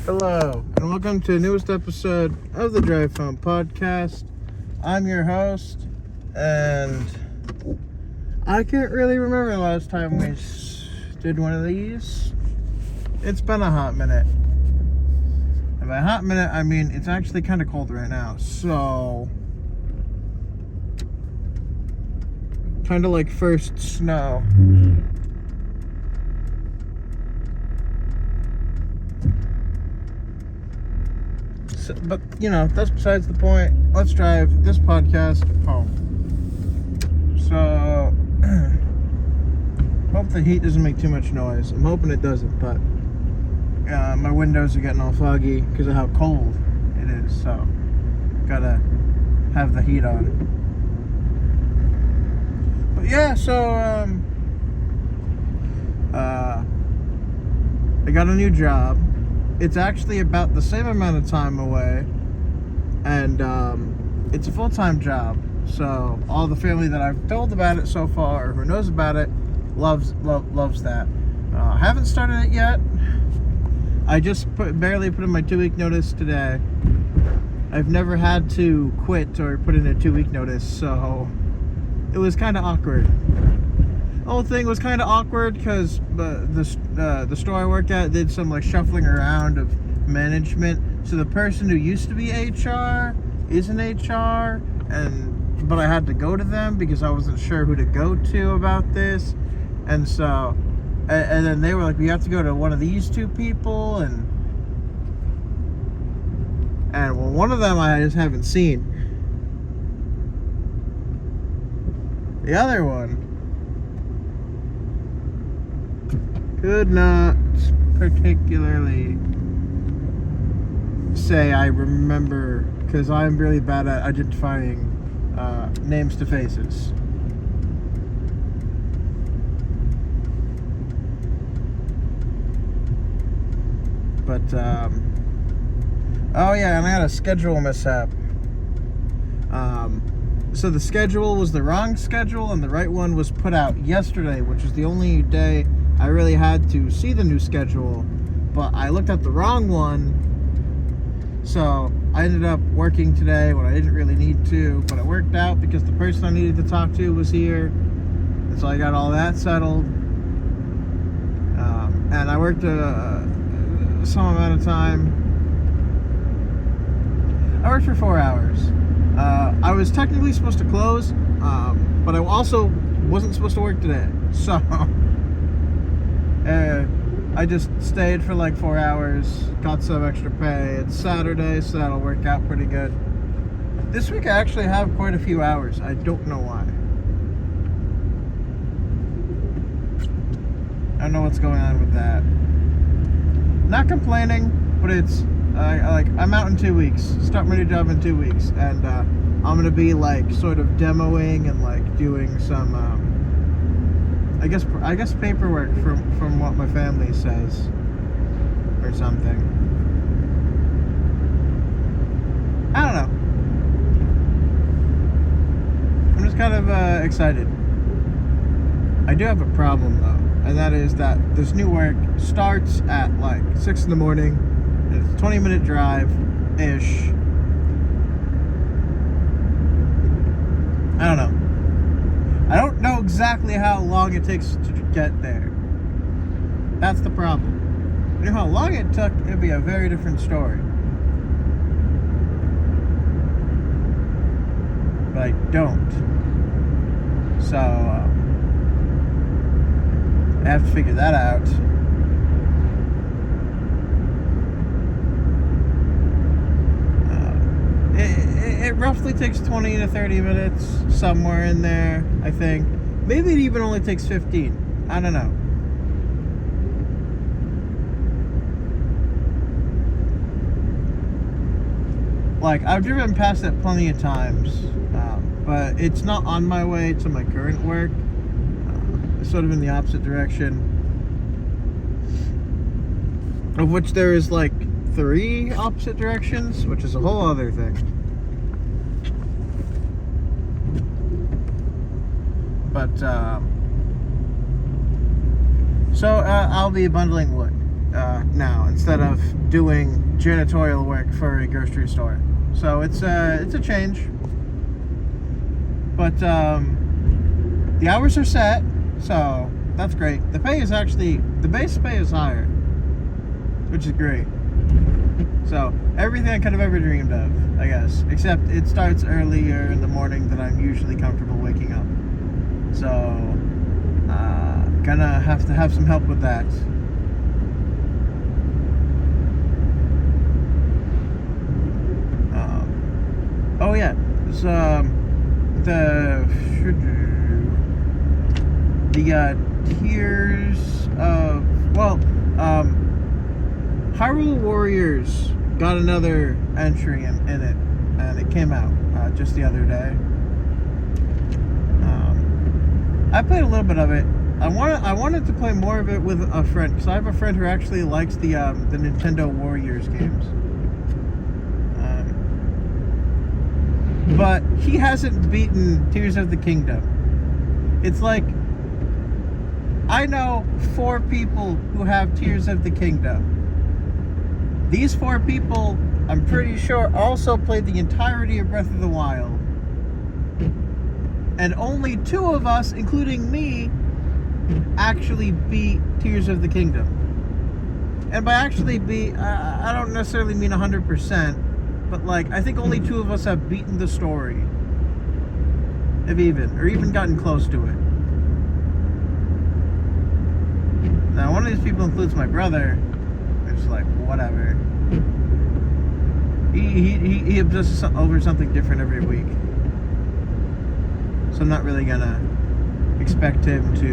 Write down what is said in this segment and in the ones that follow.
Hello, and welcome to the newest episode of the Drive Home Podcast. I'm your host, and I can't really remember the last time we did one of these. It's been a hot minute. And by hot minute, I mean it's actually kind of cold right now, so kind of like first snow. But, you know, that's besides the point. Let's drive this podcast home. So, hope the heat doesn't make too much noise. I'm hoping it doesn't, but my windows are getting all foggy because of how cold it is. So, gotta have the heat on. But yeah, so, I got a new job. It's actually about the same amount of time away, and it's a full-time job. So all the family that I've told about it so far, or who knows about it, loves that. I haven't started it yet. I just barely put in my 2-week notice today. I've never had to quit or put in a 2-week notice, so it was kind of awkward. The whole thing was kind of awkward because the store I worked at did some like shuffling around of management. So the person who used to be HR is in HR, but I had to go to them because I wasn't sure who to go to about this. And so, and then they were like, we have to go to one of these two people, and well, one of them I just haven't seen. The other one could not particularly say I remember, because I'm really bad at identifying names to faces. But, oh yeah, and I had a schedule mishap. So the schedule was the wrong schedule, and the right one was put out yesterday, which is the only day I really had to see the new schedule, but I looked at the wrong one, so I ended up working today when I didn't really need to, but it worked out because the person I needed to talk to was here, and so I got all that settled, and I worked some amount of time. I worked for 4 hours. I was technically supposed to close, but I also wasn't supposed to work today, so I just stayed for like 4 hours, got some extra pay. It's Saturday, so that'll work out pretty good. This week I actually have quite a few hours. I don't know why. I don't know what's going on with that. Not complaining, but it's I'm out in 2 weeks. Start my new job in 2 weeks, and I'm gonna be like sort of demoing and like doing some I guess paperwork from what my family says or something. I don't know. I'm just kind of excited. I do have a problem though, and that is that this new work starts at like 6 in the morning, and it's a 20-minute drive-ish. I don't know. I don't know exactly how long it takes to get there. That's the problem. If you know how long it took, it'd be a very different story. But I don't. So, I have to figure that out. It roughly takes 20 to 30 minutes, somewhere in there, I think. Maybe it even only takes 15. I don't know. Like, I've driven past it plenty of times, but it's not on my way to my current work. It's sort of in the opposite direction, of which there is like 3 opposite directions, which is a whole other thing. But so I'll be bundling wood. now instead of doing janitorial work for a grocery store. So it's a change. But the hours are set, so that's great. The pay is actually, the base pay is higher, which is great. So everything I could have ever dreamed of, I guess, except it starts earlier in the morning than I'm usually comfortable waking up. So gonna have to have some help with that. Oh yeah, so the tiers of, Hyrule Warriors got another entry in it, and it came out just the other day. I played a little bit of it. I wanted to play more of it with a friend, because I have a friend who actually likes the Nintendo Warriors games. But he hasn't beaten Tears of the Kingdom. It's like, I know 4 people who have Tears of the Kingdom. These 4 people, I'm pretty sure, also played the entirety of Breath of the Wild. And only 2 of us, including me, actually beat Tears of the Kingdom. And by actually beat, I don't necessarily mean 100%. But, like, I think only 2 of us have beaten the story. If even. Or even gotten close to it. Now, one of these people includes my brother. It's like, whatever. He obsesses over something different every week. So I'm not really gonna expect him to,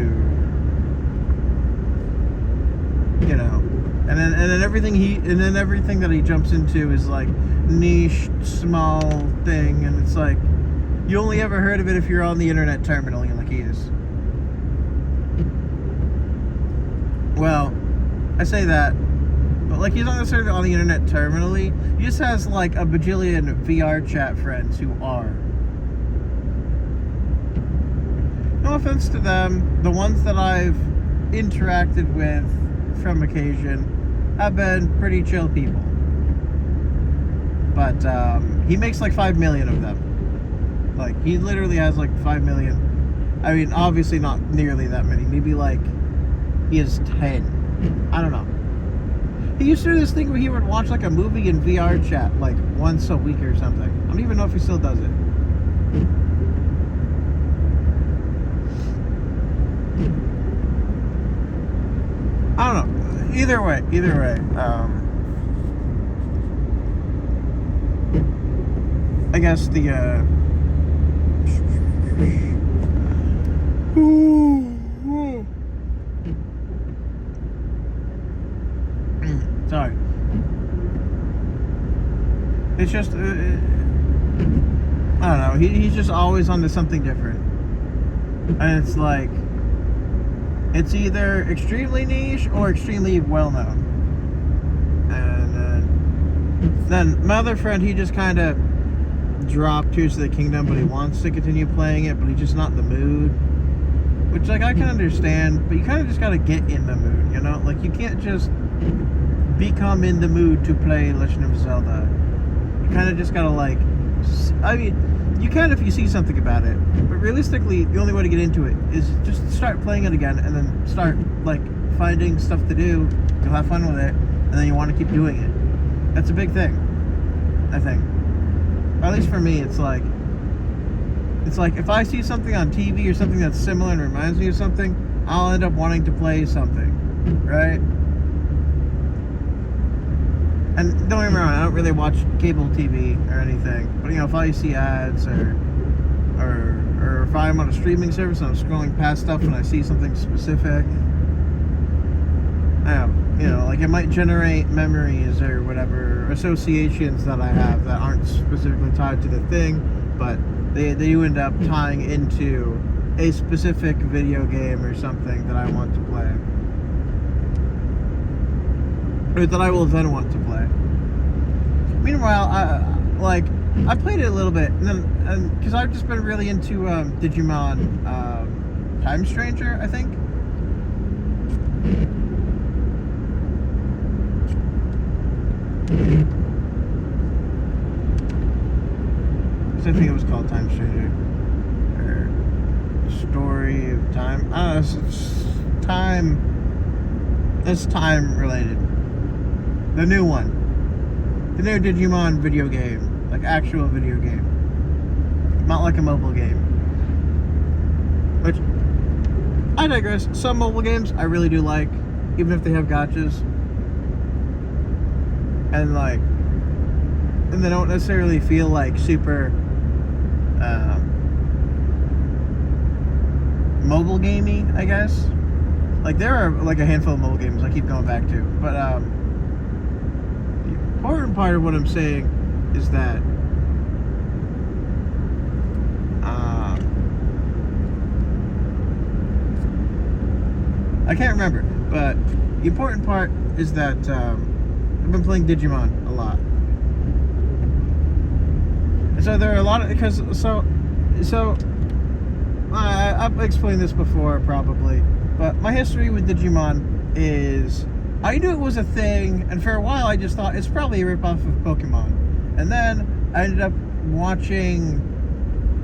you know. And then everything that he jumps into is like niche, small thing, and it's like you only ever heard of it if you're on the internet terminally, like he is. Well, I say that, but like he's not necessarily on the internet terminally. He just has like a bajillion VR chat friends who are. No offense to them, the ones that I've interacted with from occasion have been pretty chill people. But he makes like 5 million of them. Like, he literally has like 5 million. I mean, obviously not nearly that many. Maybe like he has 10. I don't know. He used to do this thing where he would watch like a movie in VR chat like once a week or something. I don't even know if he still does it. I don't know. Either way, I guess the sorry. It's just I don't know. He's just always onto something different, and it's like, it's either extremely niche or extremely well known. And then my other friend, he just kind of dropped Tears of the Kingdom, but he wants to continue playing it, but he's just not in the mood. Which, like, I can understand, but you kind of just got to get in the mood, you know? Like, you can't just become in the mood to play Legend of Zelda. You kind of just got to, like, I mean, you can if you see something about it, but realistically, the only way to get into it is just start playing it again, and then start, like, finding stuff to do. You'll have fun with it, and then you want to keep doing it. That's a big thing, I think. Or at least for me, it's like if I see something on TV or something that's similar and reminds me of something, I'll end up wanting to play something, right? And don't get me wrong, I don't really watch cable TV or anything, but you know, if I see ads or if I'm on a streaming service and I'm scrolling past stuff and I see something specific, you know, like it might generate memories or whatever, associations that I have that aren't specifically tied to the thing, but they do end up tying into a specific video game or something that I want to play. Or that I will then want to play. Meanwhile, I played it a little bit, and because I've just been really into Digimon Time Stranger, I think. I think it was called Time Stranger. Or Story of Time. I don't know, it's time. It's time related. The new one. The new Digimon video game. Like actual video game. Not like a mobile game. Which, I digress. Some mobile games I really do like, even if they have gotchas. And like, and they don't necessarily feel like super mobile gamey, I guess. Like there are like a handful of mobile games I keep going back to, but the important part of what I'm saying is that I can't remember, but the important part is that I've been playing Digimon a lot. So there are a lot of, because I've explained this before probably, but my history with Digimon is I knew it was a thing, and for a while I just thought it's probably a ripoff of Pokemon, and then I ended up watching,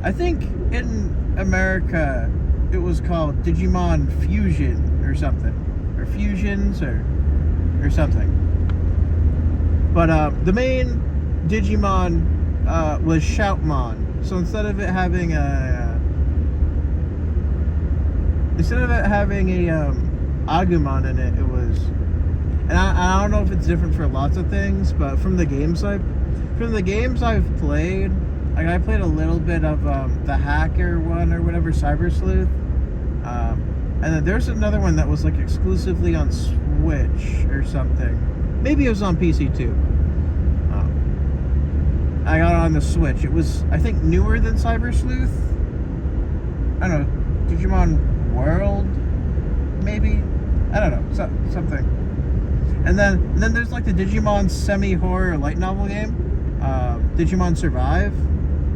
I think in America it was called Digimon Fusion or something, or Fusions or something, but the main Digimon was Shoutmon. So instead of it having a Agumon in it, it was, and I don't know if it's different for lots of things, but from the games I've played, like I played a little bit of the hacker one or whatever, Cyber Sleuth, and then there's another one that was like exclusively on Switch or something. Maybe it was on PC too. I got it on the Switch. It was, I think, newer than Cyber Sleuth. I don't know, Digimon World, maybe. I don't know, something. And then there's like the Digimon semi-horror light novel game, Digimon Survive.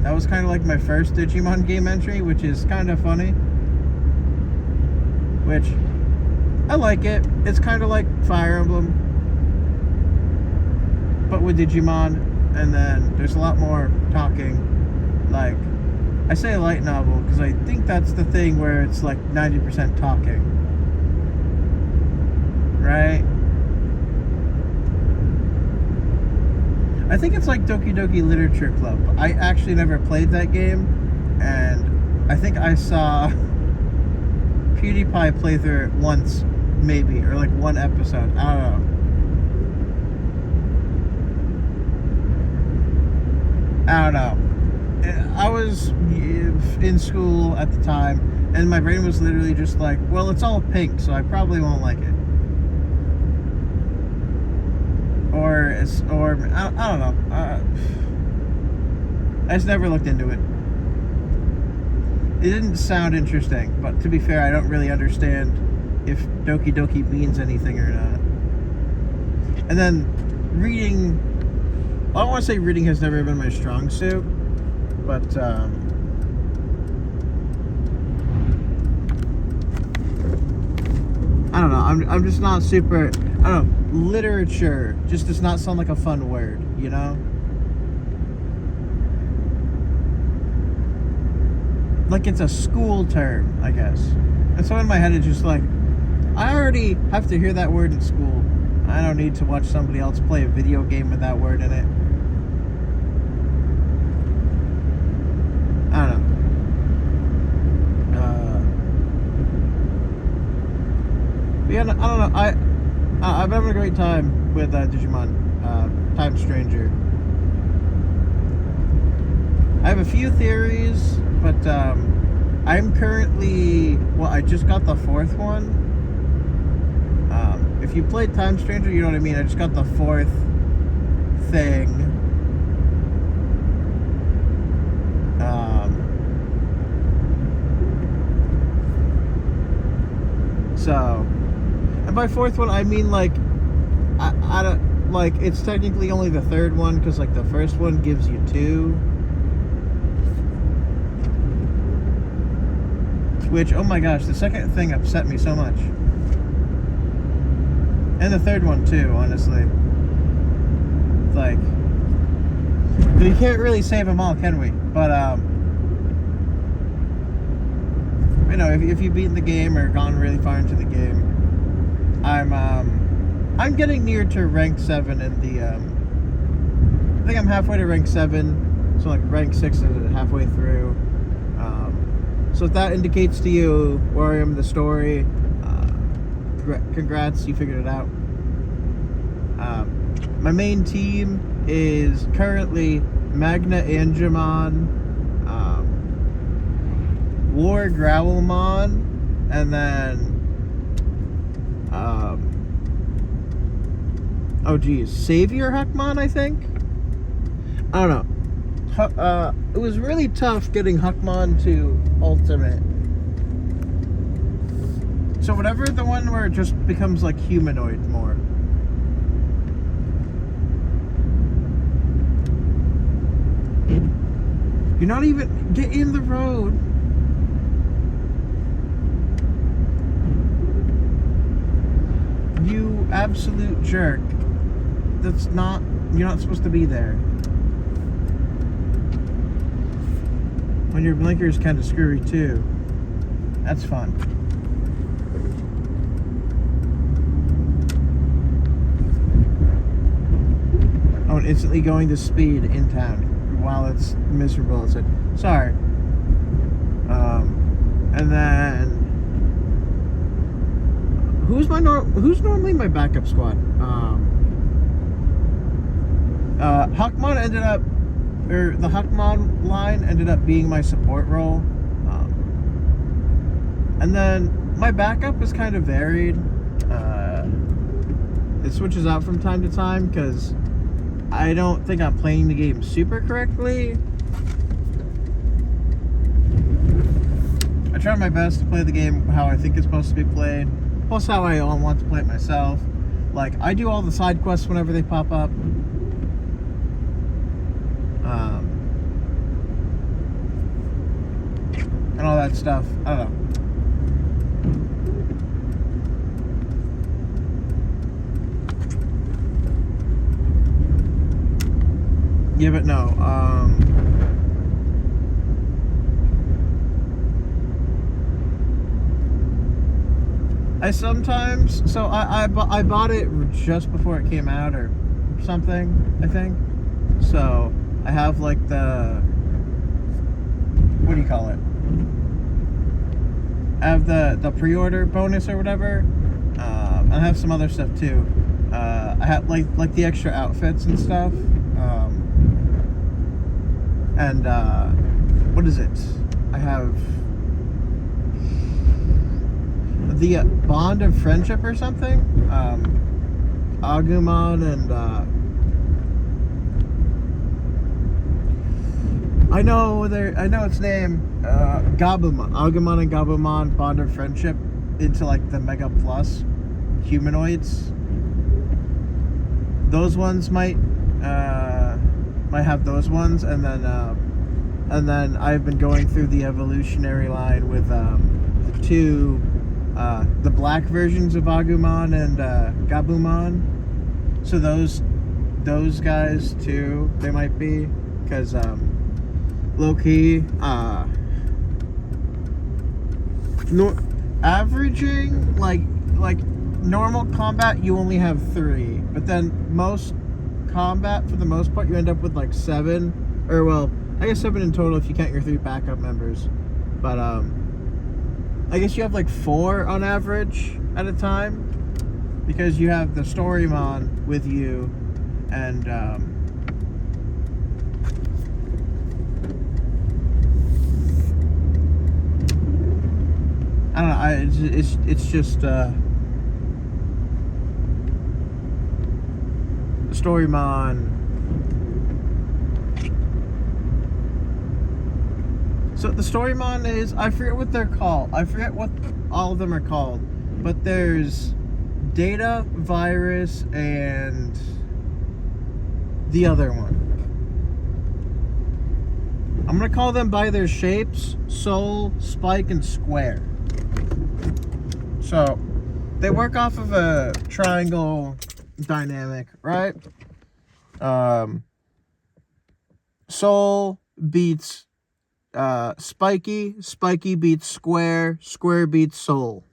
That was kind of like my first Digimon game entry, which is kind of funny. Which I like it. It's kind of like Fire Emblem, but with Digimon. And then there's a lot more talking. Like, I say light novel because I think that's the thing where it's like 90% talking, right? I think it's like Doki Doki Literature Club. I actually never played that game, and I think I saw PewDiePie play through it once, maybe, or like one episode. I don't know. I was in school at the time, and my brain was literally just like, well, it's all pink, so I probably won't like it. Or I don't know. I just never looked into it. It didn't sound interesting, but to be fair, I don't really understand if Doki Doki means anything or not. And then reading, I don't want to say reading has never been my strong suit, but I don't know. I'm just not super. I don't know. Literature just does not sound like a fun word, you know? Like it's a school term, I guess. And so in my head it's just like, I already have to hear that word in school. I don't need to watch somebody else play a video game with that word in it. I don't know. Yeah, I don't know. I've been having a great time with Digimon Time Stranger. I have a few theories, but I'm currently, well, I just got the fourth one. If you played Time Stranger, you know what I mean. I just got the fourth thing. So, and by fourth one, I mean like, I don't, like, it's technically only the third one, because like the first one gives you two. Which, oh my gosh, the second thing upset me so much. And the third one too, honestly. like, we can't really save them all, can we? But you know, if you've beaten the game or gone really far into the game, I'm getting near to rank 7 in the I think I'm halfway to rank 7, so like rank 6 is halfway through. So if that indicates to you where I am in the story, congrats, you figured it out. My main team is currently Magna Angemon, War Growlmon, and then oh geez, Savior Huckmon, I think? I don't know. It was really tough getting Huckmon to Ultimate. So whatever the one where it just becomes like humanoid more. You're not even... Get in the road. You absolute jerk. That's not... You're not supposed to be there. When your blinker is kind of screwy too. That's fun. Oh, and instantly going to speed in town while it's miserable. It's like, sorry. And then who's normally my backup squad? Huckmon ended up, or the Huckmon line ended up being my support role. And then my backup is kind of varied. It switches out from time to time because I don't think I'm playing the game super correctly. I try my best to play the game how I think it's supposed to be played, plus how I want to play it myself. Like, I do all the side quests whenever they pop up. And all that stuff. I don't know. Yeah, but no. I sometimes... So I bought it just before it came out or something, I think. So I have like the... What do you call it? I have the pre-order bonus or whatever. I have some other stuff too. I have like the extra outfits and stuff. And what is it? I have the Bond of Friendship or something. Agumon and I know its name. Gabumon. Agumon and Gabumon Bond of Friendship into like the Mega Plus humanoids. Those ones might have those ones, and then I've been going through the evolutionary line with the two the black versions of Agumon and Gabumon. So those guys too, they might be, because low-key averaging like normal combat you only have 3, but then most combat, for the most part, you end up with like 7, or well, I guess 7 in total if you count your 3 backup members. But I guess you have like 4 on average at a time, because you have the Storymon with you, and I don't know. It's just Storymon. So the Storymon is, I forget what they're called. I forget what all of them are called. But there's Data, Virus, and the other one. I'm gonna call them by their shapes: Soul, Spike, and Square. So they work off of a triangle dynamic, right? Soul beats Spiky. Spiky beats Square. Square beats Soul.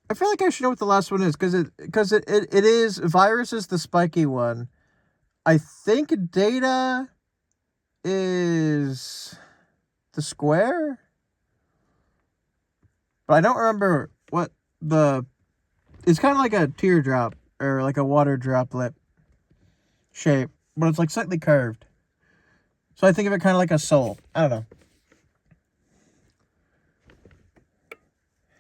I feel like I should know what the last one is because it is Virus is the spiky one. I think Data is the Square, but I don't remember what the. It's kind of like a teardrop or like a water droplet shape, but it's like slightly curved. So I think of it kind of like a soul. I don't know.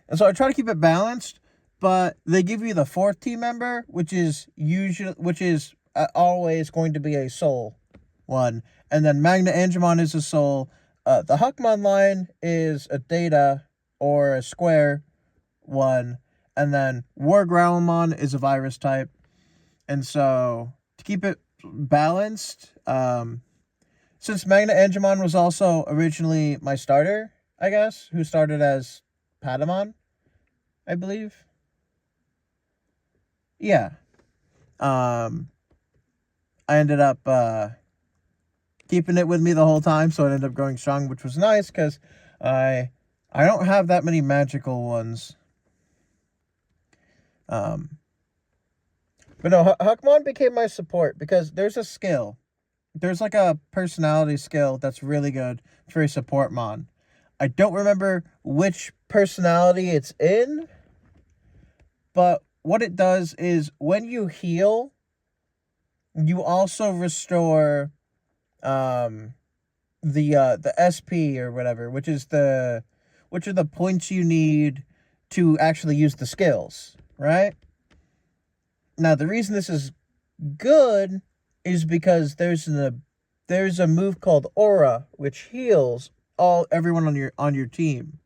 And so I try to keep it balanced, but they give you the fourth team member, which is always going to be a soul one, and then Magna Angemon is a soul. The Huckmon line is a Data or a Square one, and then War Growlmon is a virus type. And so to keep it balanced, since Magna Angemon was also originally my starter, I guess, who started as Patamon, I believe. Yeah. I ended up keeping it with me the whole time, so it ended up growing strong, which was nice because I don't have that many magical ones. But no, Huckmon became my support because there's a skill. There's like a personality skill that's really good for a support mon. I don't remember which personality it's in, but what it does is when you heal, you also restore the SP or whatever, which are the points you need to actually use the skills, right? Now the reason this is good is because there's a move called Aura, which heals everyone on your team.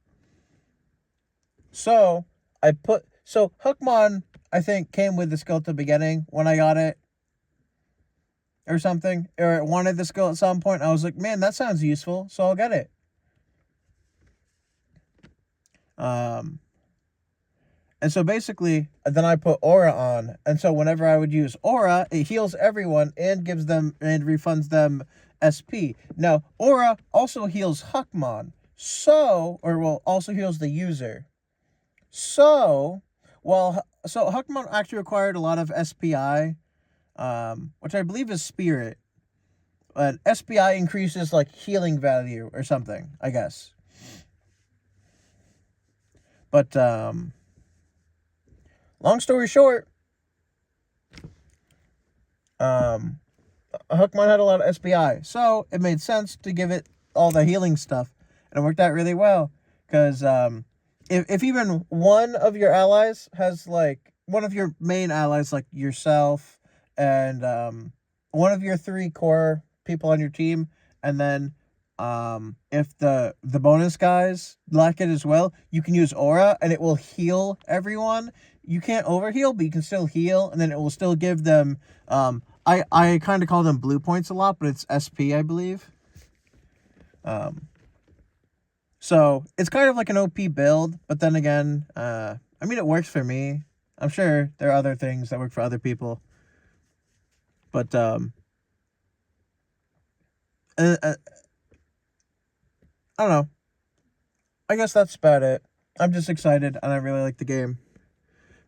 So Hookmon, I think, came with the skill at the beginning when I got it, or something, or it wanted the skill at some point. I was like, man, that sounds useful, so I'll get it. And so basically, then I put Aura on, and so whenever I would use Aura, it heals everyone and gives them and refunds them SP. Now, Aura also heals Huckmon, also heals the user. So Huckmon actually required a lot of SPI, which I believe is Spirit. And SPI increases like healing value or something, I guess. But long story short, Huckmon had a lot of SPI, so it made sense to give it all the healing stuff, and it worked out really well. Because if even one of your allies has like one of your main allies, like yourself and one of your 3 core people on your team, and then if the bonus guys lack it as well, you can use Aura and it will heal everyone. You can't overheal, but you can still heal, and then it will still give them I kind of call them blue points a lot, but it's SP, I believe. So it's kind of like an OP build, but then again, I mean, it works for me. I'm sure there are other things that work for other people, but I don't know. I guess that's about it. I'm just excited, and I really like the game.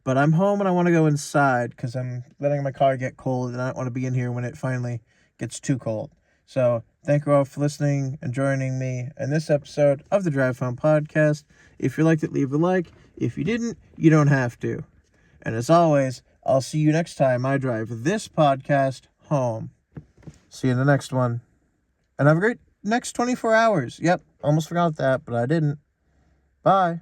But I'm home, and I want to go inside because I'm letting my car get cold, and I don't want to be in here when it finally gets too cold. So thank you all for listening and joining me in this episode of the Drive Home Podcast. If you liked it, leave a like. If you didn't, you don't have to. And as always, I'll see you next time I drive this podcast home. See you in the next one. And have a great next 24 hours. Yep, almost forgot that, but I didn't. Bye.